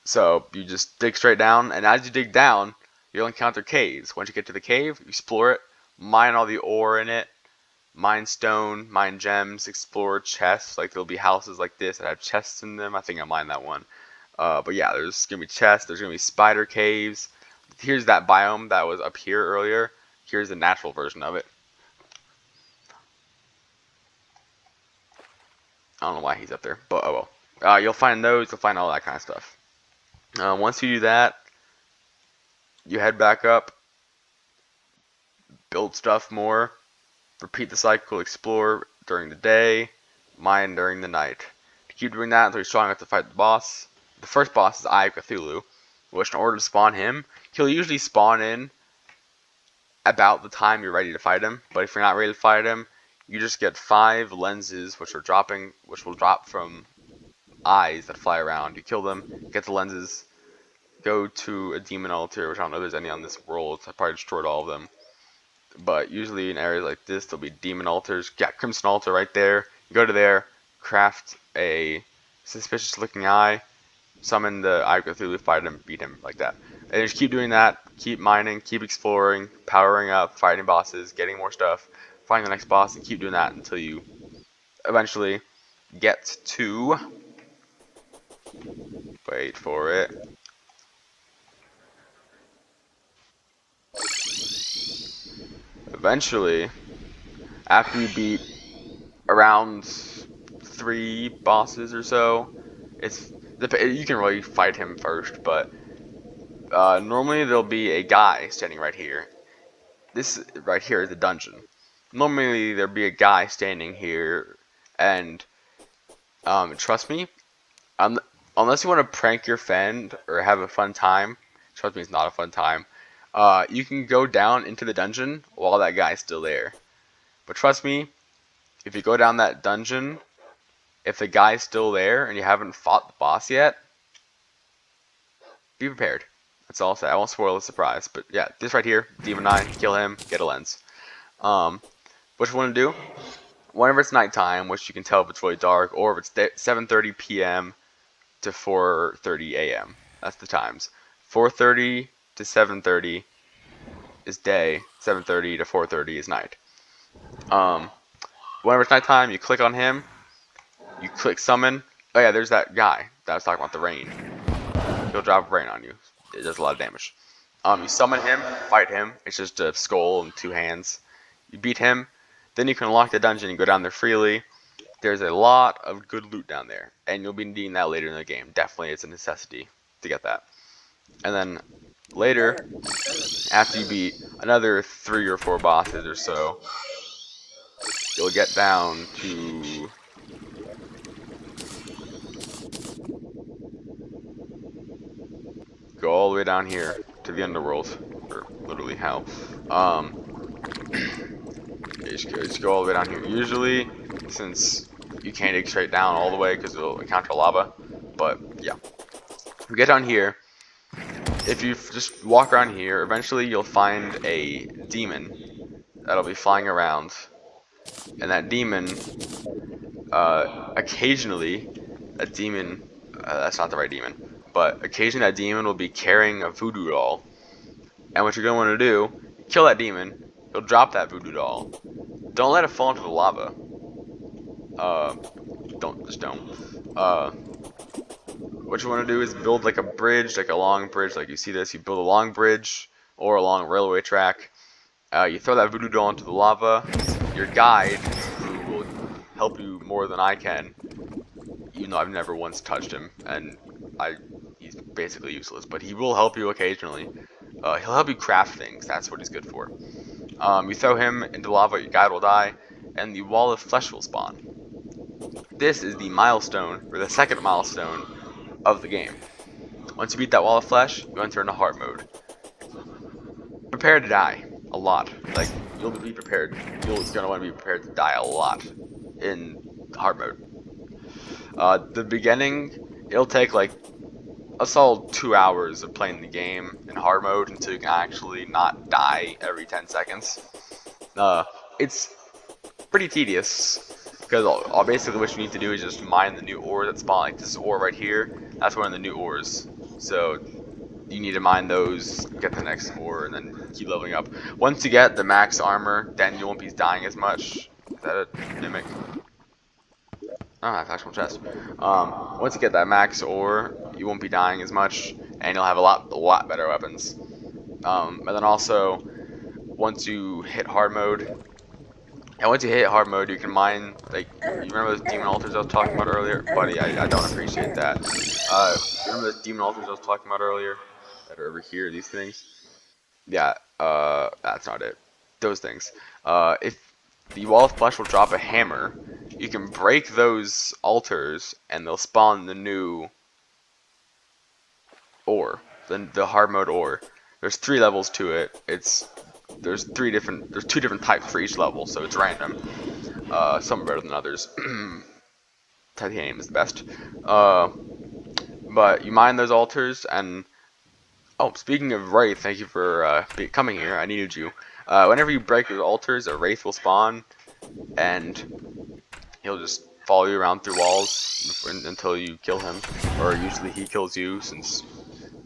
So you just dig straight down, and as you dig down, you'll encounter caves. Once you get to the cave, you explore it, mine all the ore in it, mine stone, mine gems, explore chests. Like there'll be houses like this that have chests in them. I think I mined that one. But yeah, there's gonna be chests. There's gonna be spider caves. Here's that biome that was up here earlier. Here's the natural version of it. I don't know why he's up there, but oh well. You'll find those. You'll find all that kind of stuff. Once you do that, you head back up, build stuff more, repeat the cycle, explore during the day, mine during the night. To keep doing that until you're strong enough to fight the boss. The first boss is Eye of Cthulhu, which in order to spawn him, he'll usually spawn in about the time you're ready to fight him. But if you're not ready to fight him, you just get 5 lenses which will drop from eyes that fly around. You kill them, get the lenses, go to a demon altar, which I don't know if there's any on this world. I probably destroyed all of them. But usually in areas like this, there'll be demon altars. Yeah, Crimson Altar right there. You go to there, craft a suspicious looking eye, summon the Eye of Cthulhu, fight him, beat him, like that. And just keep doing that, keep mining, keep exploring, powering up, fighting bosses, getting more stuff, finding the next boss, and keep doing that until you eventually get to... Wait for it. Eventually, after you beat around 3 bosses or so, you can really fight him first, but normally there'll be a guy standing right here. This right here is the dungeon. Normally there'll be a guy standing here, and trust me, unless you want to prank your friend or have a fun time, trust me, it's not a fun time. You can go down into the dungeon while that guy's still there. But trust me, if you go down that dungeon, if the guy's still there and you haven't fought the boss yet, be prepared. That's all I'll say. I won't spoil the surprise. But yeah, this right here, Demon Eye, kill him, get a lens. What you want to do, whenever it's nighttime, which you can tell if it's really dark, or if it's 7:30 p.m. to 4:30 a.m. That's the times. 4:30 to 7:30 is day. 7:30 to 4:30 is night. Whenever it's nighttime, you click on him. You click summon. Oh yeah, there's that guy that I was talking about, the rain. He'll drop rain on you. It does a lot of damage. You summon him, fight him. It's just a skull and 2 hands. You beat him. Then you can unlock the dungeon and go down there freely. There's a lot of good loot down there, and you'll be needing that later in the game. Definitely, it's a necessity to get that. And then later, after you beat another 3 or 4 bosses or so, you'll get down to... go all the way down here to the underworld, or literally hell. Just go all the way down here. Usually, since you can't dig straight down all the way because it'll encounter lava, but yeah. If you get down here, if you just walk around here, eventually you'll find a demon that'll be flying around, and that demon, occasionally, a demon, that's not the right demon, but occasionally that demon will be carrying a voodoo doll. And what you're going to want to do, kill that demon, you'll drop that voodoo doll. Don't let it fall into the lava. Don't. What you want to do is build like a bridge, like a long bridge, like you see this. You build a long bridge or a long railway track. You throw that voodoo doll into the lava. Your guide, who will help you more than I can, even though I've never once touched him, and he's basically useless, but he will help you occasionally. He'll help you craft things. That's what he's good for. You throw him into lava, your guide will die, and the wall of flesh will spawn. This is the milestone, or the second milestone, of the game. Once you beat that wall of flesh, you enter into hard mode. Prepare to die a lot. Like, you'll be prepared. You're gonna want to be prepared to die a lot in hard mode. The beginning, it'll take like a solid 2 hours of playing the game in hard mode until you can actually not die every 10 seconds. It's pretty tedious, because basically what you need to do is just mine the new ore that spawn. Like this ore right here, that's one of the new ores. So you need to mine those, get the next ore, and then keep leveling up. Once you get the max armor, then you won't be dying as much. Is that a mimic? Oh, that's actual chest. Once you get that max ore, you won't be dying as much, and you'll have a lot better weapons. And then also, once you hit hard mode, and once you hit hard mode, you can mine, like, you remember those demon altars I was talking about earlier? Buddy, I don't appreciate that. Remember those demon altars I was talking about earlier? That are over here, these things? Yeah, that's not it. Those things. If the wall of flesh will drop a hammer, you can break those altars, and they'll spawn the new ore, the hard mode ore. There's 3 levels to it. There's two different types for each level, so it's random. Some are better than others. Titanium is the best. Uh, but you mine those altars, and oh, speaking of Wraith, thank you for coming here. I needed you. Whenever you break those altars, a Wraith will spawn, and he'll just follow you around through walls until you kill him, or usually he kills you, since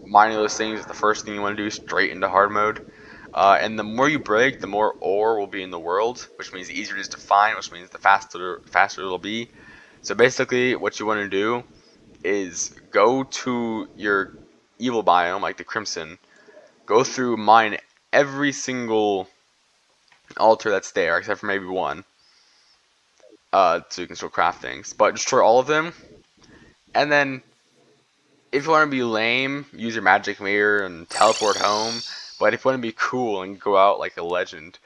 mining those things is the first thing you want to do straight into hard mode. And the more you break, the more ore will be in the world, which means the easier it is to find, which means the faster it'll be. So basically, what you want to do is go to your evil biome, like the Crimson, go through, mine every single altar that's there, except for maybe one, so you can still craft things. But destroy all of them, and then if you want to be lame, use your magic mirror and teleport home. But if you want to be cool and go out like a legend,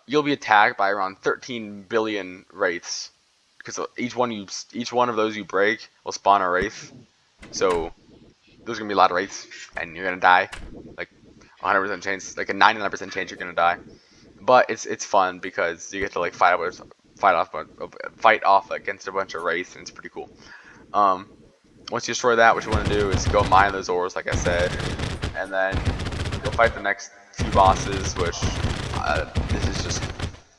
you'll be attacked by around 13 billion wraiths, because each one of those you break will spawn a wraith. So there's gonna be a lot of wraiths, and you're gonna die, like 100% chance, like a 99% chance you're gonna die. But it's fun because you get to like fight off against a bunch of wraiths, and it's pretty cool. Um, Once you destroy that, what you want to do is go mine those ores, like I said, and then go fight the next few bosses, which this is just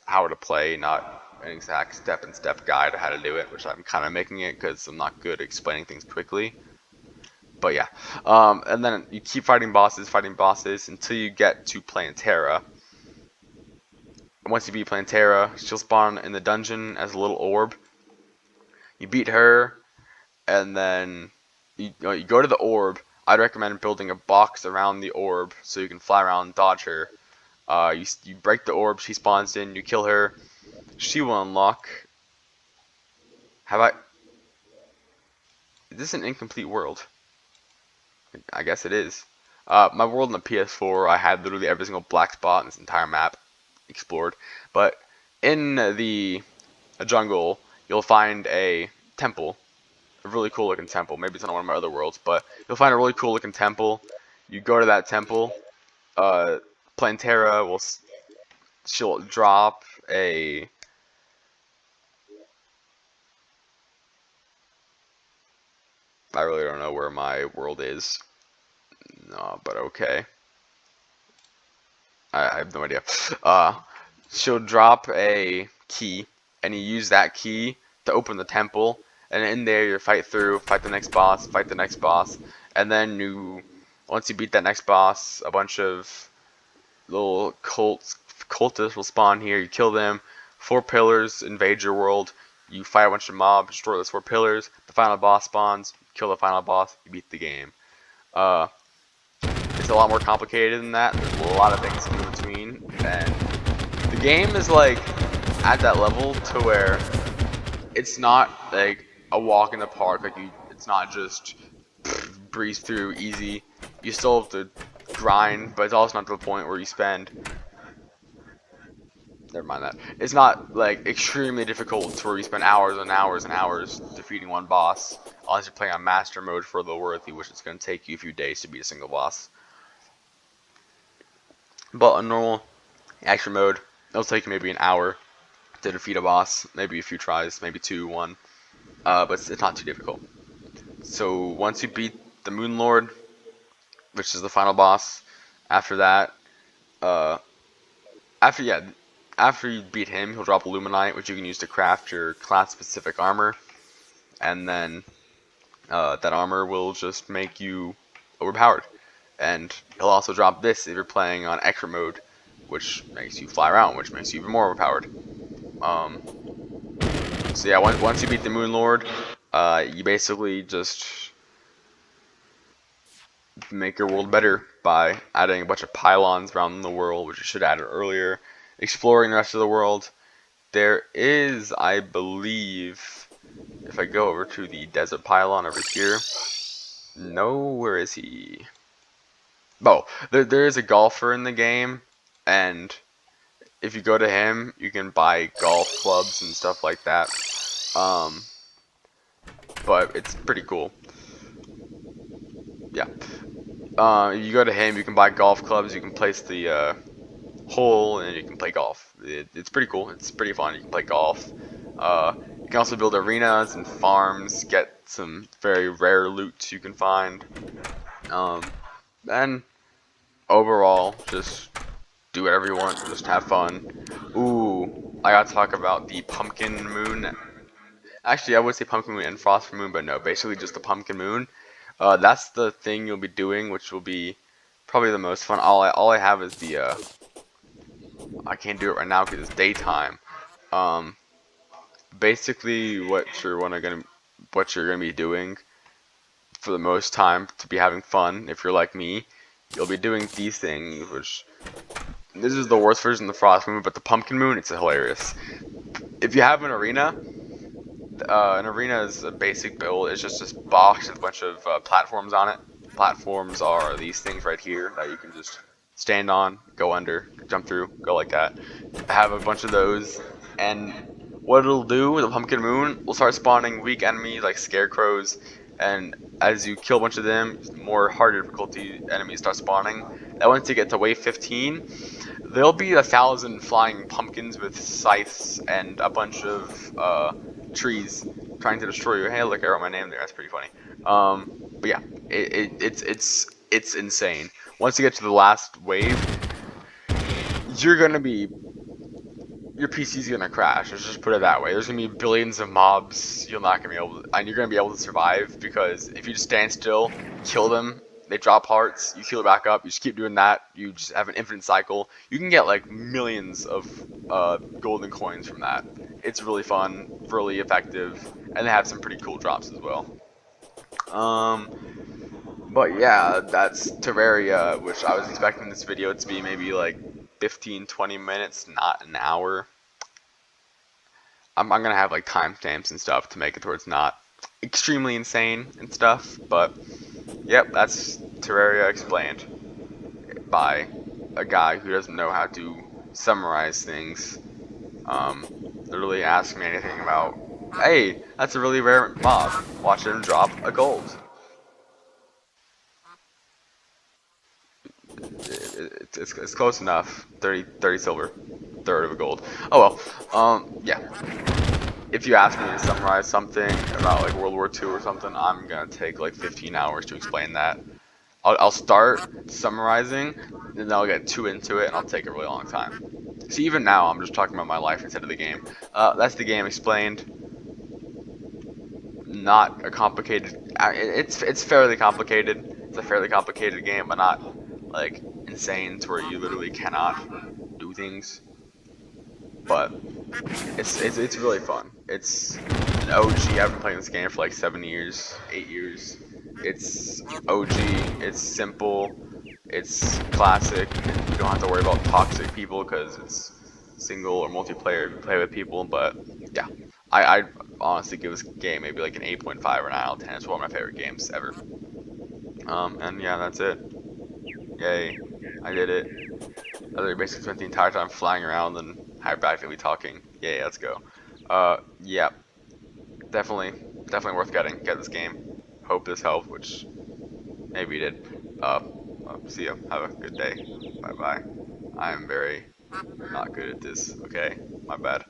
how to play, not an exact step-and-step guide of how to do it, which I'm kind of making it because I'm not good at explaining things quickly. But yeah, and then you keep fighting bosses until you get to Plantera. Once you beat Plantera, she'll spawn in the dungeon as a little orb. You beat her, and then you go to the orb. I'd recommend building a box around the orb so you can fly around and dodge her. You break the orb, she spawns in, you kill her. She will unlock. Have I? Is this an incomplete world? I guess it is. My world in the PS4, I had literally every single black spot in this entire map explored. But in the jungle, you'll find a temple, a really cool looking temple. Maybe it's on one of my other worlds, but you'll find a really cool looking temple. You go to that temple. Uh, Plantera she'll drop a. I really don't know where my world is. No, but okay. I have no idea. She'll drop a key, and you use that key to open the temple. And in there, you fight the next boss, and then once you beat that next boss, a bunch of little cultists will spawn here. You kill them. 4 pillars invade your world. You fight a bunch of mobs, destroy those 4 pillars. The final boss spawns. You kill the final boss. You beat the game. Uh, it's a lot more complicated than that. There's a lot of things in between, and the game is like at that level to where it's not like a walk in the park. It's not just breeze through easy. You still have to grind, but it's also not to the point where you spend. Never mind that. It's not like extremely difficult to where you spend hours and hours and hours defeating one boss, unless you're playing on master mode for the worthy, which is going to take you a few days to beat a single boss. But on normal action mode, it'll take you maybe an hour to defeat a boss, maybe a few tries, maybe 2, 1. But it's not too difficult. So once you beat the Moon Lord, which is the final boss, after that, uh, after you beat him, he'll drop Illuminite, which you can use to craft your class-specific armor, and then that armor will just make you overpowered. And he'll also drop this if you're playing on extra mode, which makes you fly around, which makes you even more overpowered. Um, so yeah, once you beat the Moon Lord, you basically just make your world better by adding a bunch of pylons around the world, which you should have added earlier. Exploring the rest of the world. There is, I believe, if I go over to the desert pylon over here. No, where is he? Oh, there is a golfer in the game, and if you go to him, you can buy golf clubs and stuff like that. Um, but it's pretty cool. Yeah. You go to him, you can buy golf clubs, you can place the hole, and you can play golf. It's pretty cool. It's pretty fun. You can play golf. You can also build arenas and farms, get some very rare loot you can find. And overall, just do whatever you want, just have fun. Ooh, I gotta talk about the pumpkin moon. Actually, I would say pumpkin moon and frost moon, but no, basically just the pumpkin moon. That's the thing you'll be doing, which will be probably the most fun. All I have is the I can't do it right now because it's daytime. Um, basically, what you're gonna be doing for the most time to be having fun, if you're like me, you'll be doing these things, which this is the worst version of the frost moon, but the pumpkin moon, it's hilarious. If you have an arena is a basic build. It's just this box with a bunch of platforms on it. Platforms are these things right here that you can just stand on, go under, jump through, go like that. I have a bunch of those, and what it'll do with the pumpkin moon, will start spawning weak enemies like scarecrows, and as you kill a bunch of them, more harder difficulty enemies start spawning. And once you get to wave 15, there'll be 1,000 flying pumpkins with scythes and a bunch of trees trying to destroy you. Hey, look, I wrote my name there. That's pretty funny. But yeah, it's insane. Once you get to the last wave, you're gonna be your PC's gonna crash. Let's just put it that way. There's gonna be billions of mobs. You're not gonna be able to, and you're gonna be able to survive because if you just stand still, kill them, they drop hearts, you heal it back up. You just keep doing that. You just have an infinite cycle. You can get like millions of golden coins from that. It's really fun, really effective, and they have some pretty cool drops as well. Um, but yeah, that's Terraria, which I was expecting this video to be maybe like 15-20 minutes, not an hour. I'm gonna have like timestamps and stuff to make it where it's not extremely insane and stuff. But yep, that's Terraria explained by a guy who doesn't know how to summarize things. Literally ask me anything about, hey, that's a really rare mob. Watch him drop a gold. It's close enough. 30 silver, third of a gold. Oh well. Yeah. If you ask me to summarize something about like World War II or something, I'm gonna take like 15 hours to explain that. I'll start summarizing, then I'll get too into it, and I'll take a really long time. See, even now, I'm just talking about my life instead of the game. That's the game explained. Not a complicated. It's fairly complicated. It's a fairly complicated game, but not like insane to where you literally cannot do things. But it's really fun. It's an OG. I've been playing this game for like 7 years, 8 years. It's OG. It's simple. It's classic. You don't have to worry about toxic people because it's single or multiplayer. You play with people, but yeah, I honestly give this game maybe like an 8.5 or 9 out of 10. It's one of my favorite games ever. And yeah, that's it. Yay, I did it. I basically spent the entire time flying around and hyperactively talking. Yay, let's go. Yeah, definitely worth getting. Get this game. Hope this helped, which maybe you did. See ya. Have a good day. Bye bye. I am very not good at this. Okay, my bad.